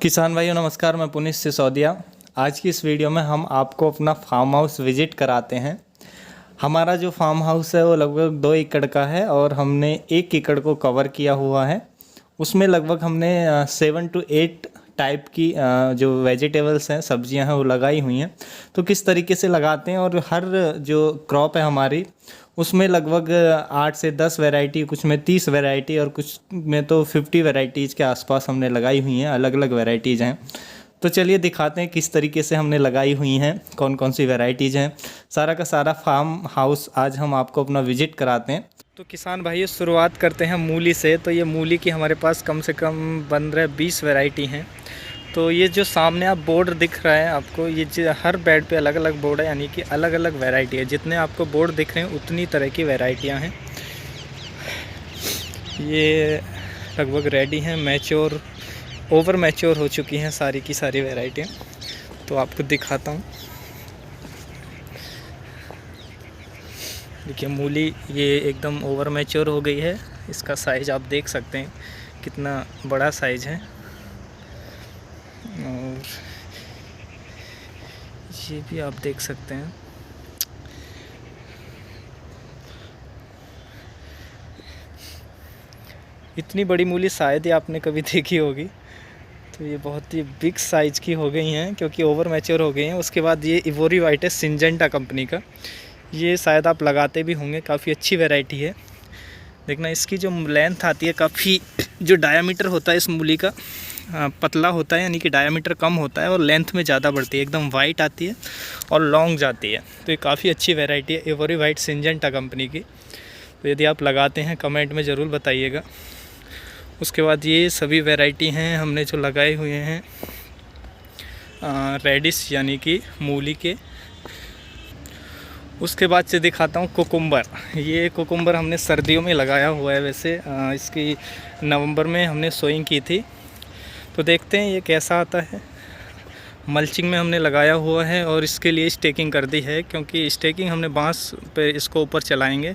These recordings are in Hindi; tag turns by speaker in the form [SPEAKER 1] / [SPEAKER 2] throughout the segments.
[SPEAKER 1] किसान भाइयों नमस्कार, मैं पुनीत सिसोदिया। आज की इस वीडियो में हम आपको अपना फार्म हाउस विजिट कराते हैं। हमारा जो फार्म हाउस है वो लगभग 2 एकड़ का है और हमने 1 एकड़ को कवर किया हुआ है। उसमें लगभग हमने 7 to 8 टाइप की जो वेजिटेबल्स हैं, सब्जियां हैं, वो लगाई हुई हैं। तो किस तरीके से लगाते हैं और हर जो क्रॉप है हमारी उसमें लगभग 8 से 10 वैरायटी, कुछ में 30 वैरायटी और कुछ में तो 50 वैरायटीज़ के आसपास हमने लगाई हुई हैं। अलग अलग वैरायटीज़ हैं। तो चलिए दिखाते हैं किस तरीके से हमने लगाई हुई हैं, कौन कौन सी वैरायटीज़ हैं। सारा का सारा फार्म हाउस आज हम आपको अपना विजिट कराते हैं। तो किसान भाइयों शुरुआत करते हैं मूली से। तो ये मूली की हमारे पास कम से कम 15-20 वैरायटी हैं। तो ये जो सामने आप बोर्ड दिख रहा है आपको, ये हर बेड पे अलग अलग बोर्ड है, यानी कि अलग अलग वैरायटी है। जितने आपको बोर्ड दिख रहे हैं उतनी तरह की वैरायटियां हैं। ये लगभग रेडी हैं, मैच्योर, ओवर मैच्योर हो चुकी हैं सारी की सारी वैरायटियां। तो आपको दिखाता हूँ। देखिए मूली ये एकदम ओवर मैच्योर हो गई है। इसका साइज़ आप देख सकते हैं कितना बड़ा साइज़ है। और ये भी आप देख सकते हैं। इतनी बड़ी मूली शायद ही आपने कभी देखी होगी। तो ये बहुत ही बिग साइज़ की हो गई हैं क्योंकि ओवर मैच्योर हो गई हैं। उसके बाद ये इवोरी वाइट है, सिंजेंटा कंपनी का। ये शायद आप लगाते भी होंगे, काफ़ी अच्छी वैरायटी है। देखना इसकी जो लेंथ आती है, काफ़ी जो डायामीटर होता है इस मूली का पतला होता है, यानी कि डायामीटर कम होता है और लेंथ में ज़्यादा बढ़ती है, एकदम वाइट आती है और लॉन्ग जाती है। तो ये काफ़ी अच्छी वैरायटी है, इवोरी वाइट सिंजेंटा कंपनी की। तो यदि आप लगाते हैं कमेंट में ज़रूर बताइएगा। उसके बाद ये सभी वैरायटी हैं हमने जो लगाए हुए हैं रेडिश यानी कि मूली के। उसके बाद से दिखाता हूँ कुकुम्बर। ये कुकुम्बर हमने सर्दियों में लगाया हुआ है। वैसे इसकी नवंबर में हमने सोइंग की थी। तो देखते हैं ये कैसा आता है। मल्चिंग में हमने लगाया हुआ है और इसके लिए स्टेकिंग कर दी है, क्योंकि स्टेकिंग हमने बांस पे इसको ऊपर चलाएंगे।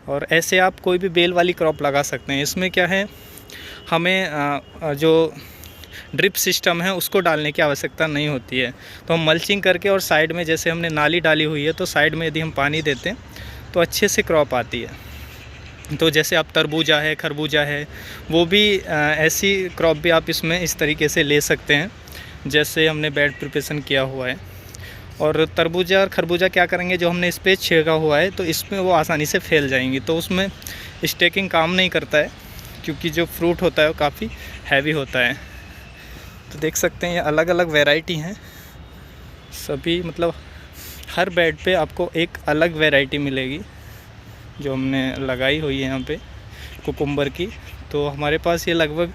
[SPEAKER 1] और ऐसे आप कोई भी बेल वाली क्रॉप लगा सकते हैं। इसमें क्या है, हमें जो ड्रिप सिस्टम है उसको डालने की आवश्यकता नहीं होती है। तो हम मल्चिंग करके और साइड में जैसे हमने नाली डाली हुई है, तो साइड में यदि हम पानी देते हैं तो अच्छे से क्रॉप आती है। तो जैसे आप तरबूजा है, खरबूजा है, वो भी ऐसी क्रॉप भी आप इसमें इस तरीके से ले सकते हैं जैसे हमने बेड प्रिपरेशन किया हुआ है। और तरबूजा और खरबूजा क्या करेंगे, जो हमने इस पर छिड़का हुआ है तो इसमें वो आसानी से फैल जाएंगी। तो उसमें स्टेकिंग काम नहीं करता है, क्योंकि जो फ्रूट होता है वो काफ़ी हैवी होता है। तो देख सकते हैं ये अलग अलग वैरायटी हैं सभी, मतलब हर बेड पे आपको एक अलग वैरायटी मिलेगी जो हमने लगाई हुई है यहाँ पे कुकुम्बर की। तो हमारे पास ये लगभग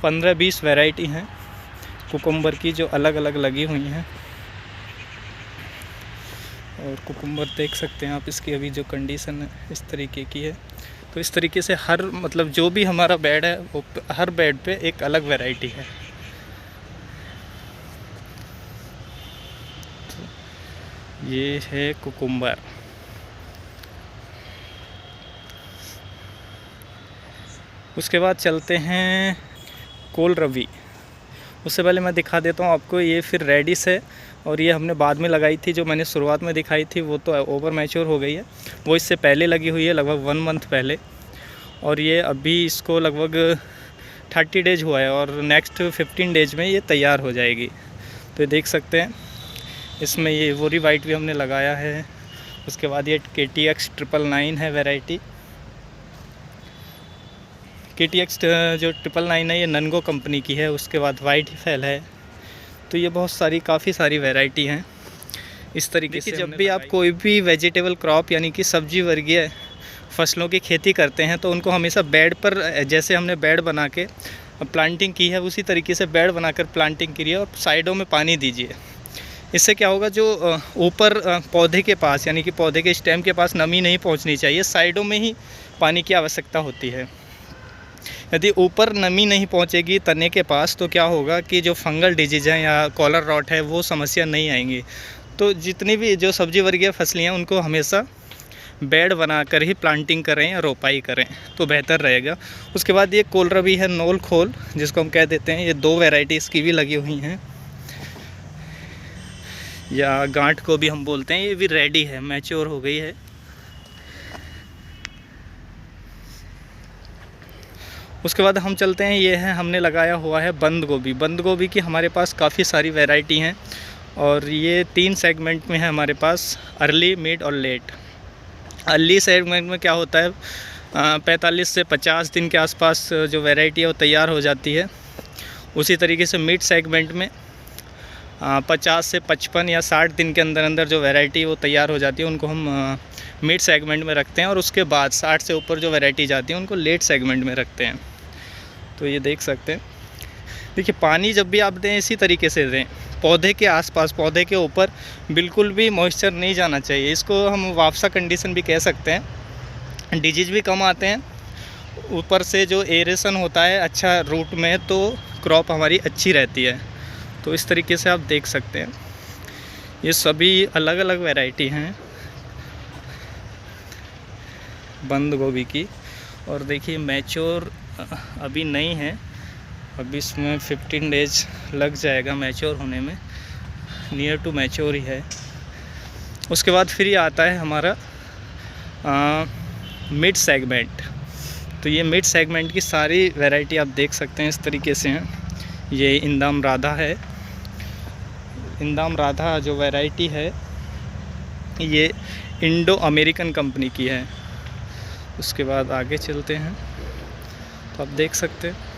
[SPEAKER 1] 15-20 वैरायटी हैं कुकुम्बर की जो अलग अलग लगी हुई हैं। और कुकुम्बर देख सकते हैं आप, इसकी अभी जो कंडीशन है इस तरीके की है। तो इस तरीके से हर, मतलब जो भी हमारा बेड है वो हर बेड पे एक अलग वैरायटी है। तो ये है कुकुम्बर। उसके बाद चलते हैं कोलरबी। उससे पहले मैं दिखा देता हूँ आपको, ये फिर रेडिश है और ये हमने बाद में लगाई थी। जो मैंने शुरुआत में दिखाई थी वो तो ओवर मैच्योर हो गई है, वो इससे पहले लगी हुई है, लगभग 1 मंथ पहले। और ये अभी इसको लगभग 30 डेज हुआ है और नेक्स्ट 15 डेज में ये तैयार हो जाएगी। तो ये देख सकते हैं इसमें ये इवोरी वाइट भी हमने लगाया है। उसके बाद ये KTX 999 है वैरायटी। KTX जो 999 है ये ननगो कंपनी की है। उसके बाद वाइट फैल है। तो ये बहुत सारी, काफ़ी सारी वैरायटी हैं इस तरीके से। जब भी आप कोई भी वेजिटेबल क्रॉप यानी कि सब्जी वर्गीय फसलों की खेती करते हैं तो उनको हमेशा बेड पर, जैसे हमने बेड बना के प्लांटिंग की है उसी तरीके से बेड बनाकर प्लांटिंग करिए और साइडों में पानी दीजिए। इससे क्या होगा, जो ऊपर पौधे के पास यानी कि पौधे के स्टेम के पास नमी नहीं पहुंचनी चाहिए, साइडों में ही पानी की आवश्यकता होती है। यदि ऊपर नमी नहीं पहुंचेगी तने के पास तो क्या होगा कि जो फंगल डिजीज़ है या कॉलर रॉट है वो समस्या नहीं आएंगी। तो जितनी भी जो सब्जी वर्गीय फसलें हैं उनको हमेशा बेड बनाकर ही प्लांटिंग करें या रोपाई करें तो बेहतर रहेगा। उसके बाद ये कोलरबी है, नोल खोल जिसको हम कह देते हैं, ये 2 वैरायटी इसकी भी लगी हुई हैं, या गांठ को भी हम बोलते हैं। ये भी रेडी है, मैच्योर हो गई है। उसके बाद हम चलते हैं, ये है हमने लगाया हुआ है बंद गोभी। बंद गोभी की हमारे पास काफ़ी सारी वैरायटी हैं और ये 3 सेगमेंट में है हमारे पास, अर्ली, मिड और लेट। अर्ली सेगमेंट में क्या होता है, 45 से 50 दिन के आसपास जो वैरायटी है वो तैयार हो जाती है। उसी तरीके से मिड सेगमेंट में 50 से 55 या 60 दिन के अंदर अंदर जो वैरायटी वो तैयार हो जाती है, उनको हम मिड सेगमेंट में रखते हैं। और उसके बाद 60 से ऊपर जो वैरायटी जाती है उनको लेट सेगमेंट में रखते हैं। तो ये देख सकते हैं। देखिए, पानी जब भी आप दें इसी तरीके से दें, पौधे के आसपास, पौधे के ऊपर बिल्कुल भी मॉइस्चर नहीं जाना चाहिए। इसको हम वापसा कंडीशन भी कह सकते हैं। डिजीज भी कम आते हैं, ऊपर से जो एरेशन होता है अच्छा रूट में, तो क्रॉप हमारी अच्छी रहती है। तो इस तरीके से आप देख सकते हैं, ये सभी अलग अलग वैरायटी हैं बंद गोभी की। और देखिए, मैच्योर अभी नहीं है, अभी इसमें 15 डेज लग जाएगा मैच्योर होने में, नियर टू मैच्योर ही है। उसके बाद फिर ये आता है हमारा मिड सेगमेंट। तो ये मिड सेगमेंट की सारी वैरायटी आप देख सकते हैं इस तरीके से हैं। ये इंदाम राधा है। इंदाम राधा जो वैरायटी है ये इंडो अमेरिकन कंपनी की है। उसके बाद आगे चलते हैं तो आप देख सकते हैं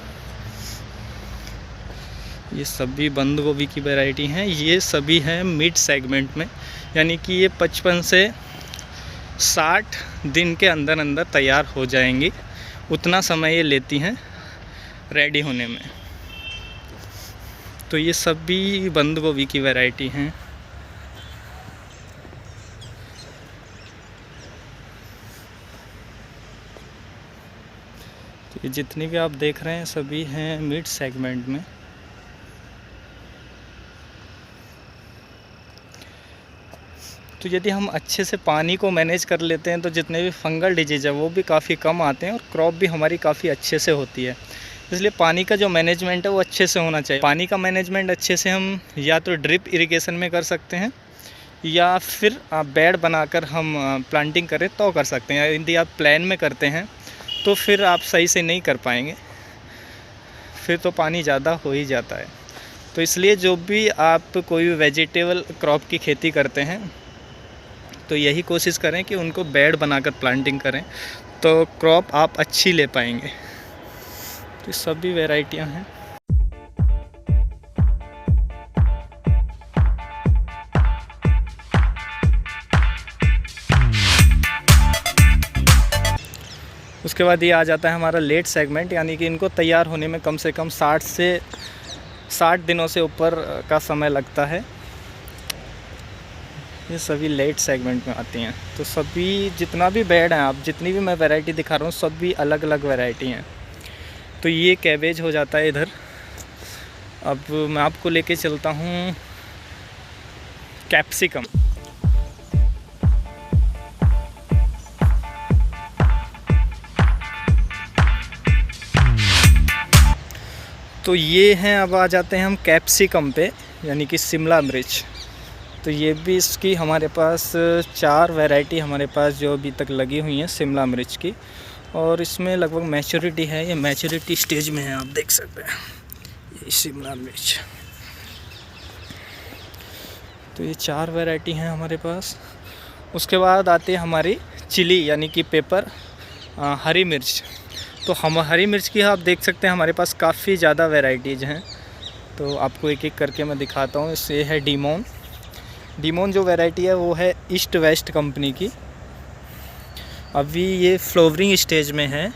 [SPEAKER 1] ये सभी बंद गोभी की वैरायटी हैं। ये सभी हैं मिड सेगमेंट में, यानी कि ये 55 से 60 दिन के अंदर अंदर तैयार हो जाएंगी। उतना समय ये लेती हैं रेडी होने में। तो ये सभी बंद गोभी की वैरायटी हैं। तो ये जितनी भी आप देख रहे हैं सभी हैं मिड सेगमेंट में। तो यदि हम अच्छे से पानी को मैनेज कर लेते हैं तो जितने भी फंगल डिजीज़ है वो भी काफ़ी कम आते हैं और क्रॉप भी हमारी काफ़ी अच्छे से होती है। इसलिए पानी का जो मैनेजमेंट है वो अच्छे से होना चाहिए। पानी का मैनेजमेंट अच्छे से हम या तो ड्रिप इरिगेशन में कर सकते हैं या फिर आप बेड बनाकर हम प्लांटिंग करें तो कर सकते हैं। यदि आप प्लान में करते हैं तो फिर आप सही से नहीं कर पाएंगे, फिर तो पानी ज़्यादा हो ही जाता है। तो इसलिए जो भी आप कोई भी वेजिटेबल क्रॉप की खेती करते हैं तो यही कोशिश करें कि उनको बेड बनाकर प्लांटिंग करें तो क्रॉप आप अच्छी ले पाएंगे। तो सभी वैरायटियां हैं। उसके बाद ये आ जाता है हमारा लेट सेगमेंट, यानी कि इनको तैयार होने में कम से कम 60 दिनों से ऊपर का समय लगता है। ये सभी लेट सेगमेंट में आती हैं। तो सभी जितना भी बेड हैं, आप जितनी भी मैं वैरायटी दिखा रहा हूँ सभी अलग अलग वैरायटी हैं। तो ये कैबेज हो जाता है इधर। अब मैं आपको लेके चलता हूँ कैप्सिकम। तो ये हैं, अब आ जाते हैं हम कैप्सिकम पे, यानी कि शिमला मिर्च। तो ये भी इसकी हमारे पास 4 वैरायटी हमारे पास जो अभी तक लगी हुई हैं शिमला मिर्च की, और इसमें लगभग मैच्योरिटी है, ये मैच्योरिटी स्टेज में है। आप देख सकते हैं ये शिमला मिर्च। तो ये 4 वैरायटी हैं हमारे पास। उसके बाद आती है हमारी चिली, यानी कि पेपर, हरी मिर्च। तो हम हरी मिर्च की आप देख सकते हैं हमारे पास काफ़ी ज़्यादा वैरायटीज़ हैं। तो आपको एक एक करके मैं दिखाता हूँ। इससे है डीमोन। डीमोन जो वैरायटी है वो है ईस्ट वेस्ट कंपनी की। अभी ये फ्लावरिंग स्टेज में है।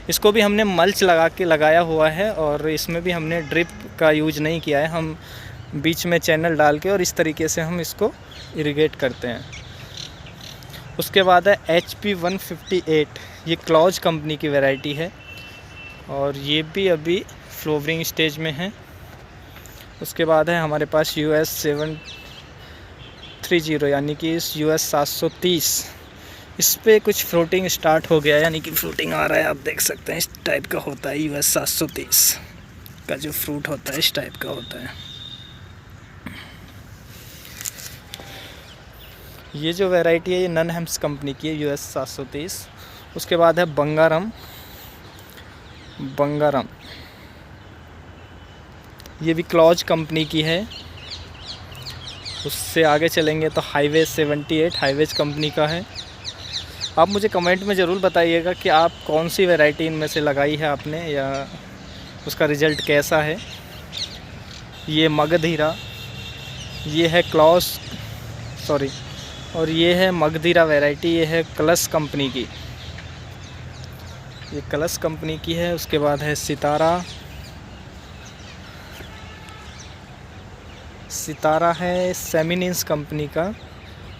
[SPEAKER 1] इसको भी हमने मल्च लगा के लगाया हुआ है और इसमें भी हमने ड्रिप का यूज नहीं किया है। हम बीच में चैनल डाल के और इस तरीके से हम इसको इरिगेट करते हैं। उसके बाद है HP 158, ये क्लॉज कंपनी की वैरायटी है और ये भी अभी फ्लावरिंग स्टेज में है। उसके बाद है हमारे पास US 730 यानी कि US 730। इस पे कुछ फ्लोटिंग स्टार्ट हो गया, यानी कि फ्लोटिंग आ रहा है, आप देख सकते हैं। इस टाइप का होता है US 730 का जो फ्रूट होता है, इस टाइप का होता है। ये जो वैरायटी है ये नन हेम्स कंपनी की है, US 730। उसके बाद है बंगारम। ये भी क्लॉज कंपनी की है। उससे आगे चलेंगे तो हाईवेज 78 हाईवेज कंपनी का है। आप मुझे कमेंट में ज़रूर बताइएगा कि आप कौन सी वैरायटी इनमें से लगाई है आपने, या उसका रिज़ल्ट कैसा है। ये मगधीरा, ये है और ये है मगधीरा वैरायटी, ये है कलश कंपनी की, ये कलश कंपनी की है। उसके बाद है सितारा है सेमिनिंस कंपनी का।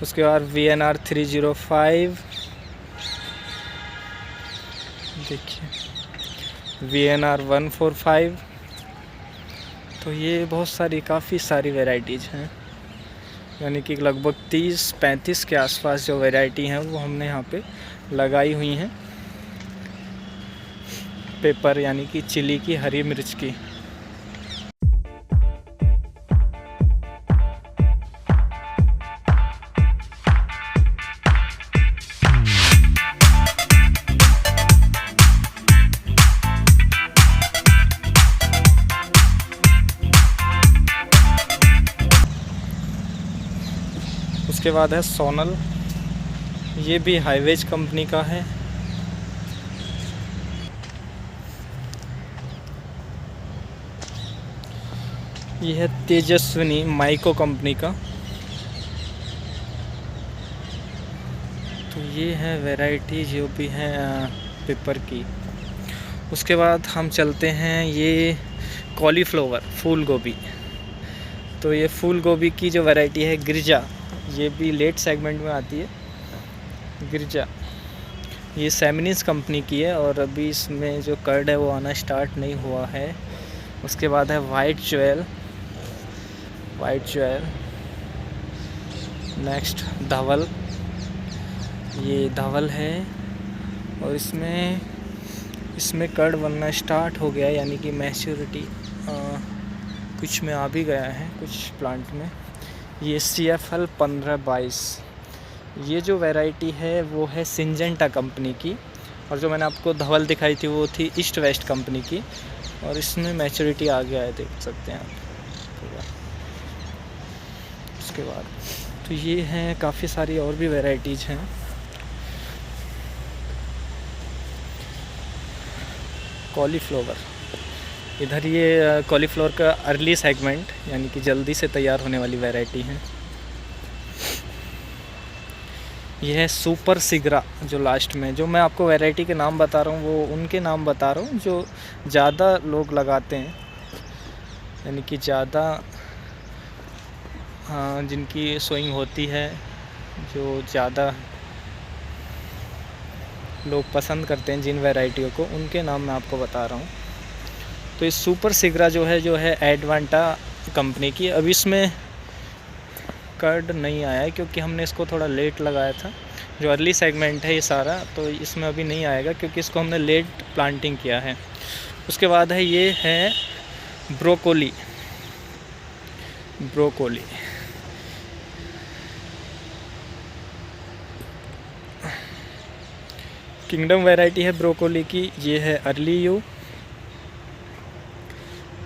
[SPEAKER 1] उसके बाद VNR 305, देखिए VNR 145। तो ये बहुत सारी, काफ़ी सारी वैरायटीज़ हैं, यानी कि लगभग 30-35 के आसपास जो वैरायटी हैं वो हमने यहाँ पे लगाई हुई हैं। पेपर यानी कि चिली की, हरी मिर्च की। उसके बाद है सोनल, ये भी हाईवेज कंपनी का है। ये है तेजस्विनी माइको कंपनी का। तो ये है वैरायटी जो भी है पेपर की। उसके बाद हम चलते हैं ये कॉलीफ्लावर, फूल गोभी। तो ये फूल गोभी की जो वैरायटी है गिरजा, ये भी लेट सेगमेंट में आती है। गिरजा ये सेमिनिस कंपनी की है और अभी इसमें जो कर्ड है वो आना स्टार्ट नहीं हुआ है। उसके बाद है वाइट ज्वेल। नेक्स्ट धवल, ये धवल है और इसमें कर्ड बनना स्टार्ट हो गया, यानी कि मैच्योरिटी कुछ में आ भी गया है, कुछ प्लांट में। ये CFL 1522, ये जो वैरायटी है वो है सिंजेंटा कंपनी की, और जो मैंने आपको धवल दिखाई थी वो थी ईस्ट वेस्ट कंपनी की, और इसमें मैच्योरिटी आ गया है, देख सकते हैं आप। उसके बाद तो ये हैं, काफ़ी सारी और भी वैरायटीज़ हैं। कॉलीफ्लावर, इधर ये कॉलीफ्लावर का अर्ली सेगमेंट, यानी कि जल्दी से तैयार होने वाली वैरायटी है। यह है सुपर सिगरा, जो लास्ट में, जो मैं आपको वैरायटी के नाम बता रहा हूँ वो उनके नाम बता रहा हूँ जो ज़्यादा लोग लगाते हैं, यानी कि ज़्यादा जिनकी सोइंग होती है, जो ज़्यादा लोग पसंद करते हैं जिन वैरायटियों को, उनके नाम मैं आपको बता रहा हूँ। तो ये सुपर सिगरा जो है एडवांटा कंपनी की। अब इसमें कर्ड नहीं आया है क्योंकि हमने इसको थोड़ा लेट लगाया था। जो अर्ली सेगमेंट है ये सारा, तो इसमें अभी नहीं आएगा क्योंकि इसको हमने लेट प्लांटिंग किया है। उसके बाद है ये है ब्रोकोली। किंगडम वैरायटी है ब्रोकोली की। ये है अर्ली यू।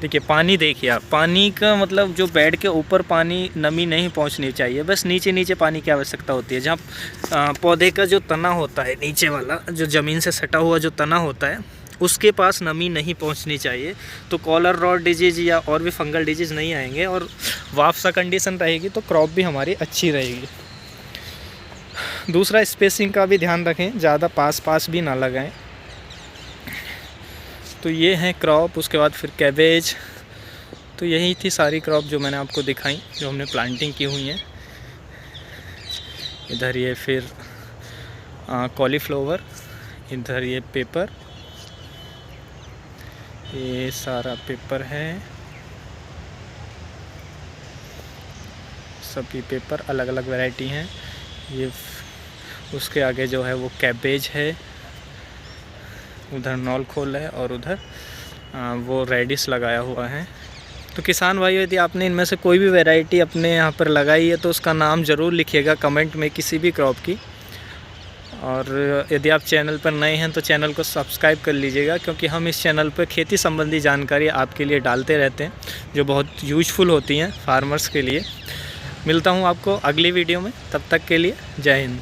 [SPEAKER 1] देखिए पानी, देखिए आप, पानी का मतलब जो बेड के ऊपर पानी नमी नहीं पहुंचनी चाहिए, बस नीचे नीचे पानी की आवश्यकता होती है। जहाँ पौधे का जो तना होता है, नीचे वाला जो ज़मीन से सटा हुआ जो तना होता है, उसके पास नमी नहीं पहुंचनी चाहिए, तो कॉलर रॉट डिजीज़ या और भी फंगल डिजीज़ नहीं आएंगे, और वाफ्सा कंडीशन रहेगी तो क्रॉप भी हमारी अच्छी रहेगी। दूसरा, स्पेसिंग का भी ध्यान रखें, ज़्यादा पास भी ना लगाएं। तो ये हैं क्रॉप। उसके बाद फिर कैबेज। तो यही थी सारी क्रॉप जो मैंने आपको दिखाई, जो हमने प्लांटिंग की हुई हैं। इधर ये फिर कॉलीफ्लावर, इधर ये पेपर, ये सारा पेपर है। सभी पेपर अलग अलग वैरायटी हैं। ये उसके आगे जो है वो कैबेज है, उधर नॉल खोल है और उधर वो रेडिश लगाया हुआ है। तो किसान भाइयों, यदि आपने इनमें से कोई भी वैरायटी अपने यहाँ पर लगाई है तो उसका नाम ज़रूर लिखिएगा कमेंट में, किसी भी क्रॉप की। और यदि आप चैनल पर नए हैं तो चैनल को सब्सक्राइब कर लीजिएगा, क्योंकि हम इस चैनल पर खेती संबंधी जानकारी आपके लिए डालते रहते हैं जो बहुत यूजफुल होती हैं फार्मर्स के लिए। मिलता हूँ आपको अगली वीडियो में, तब तक के लिए जय हिंद।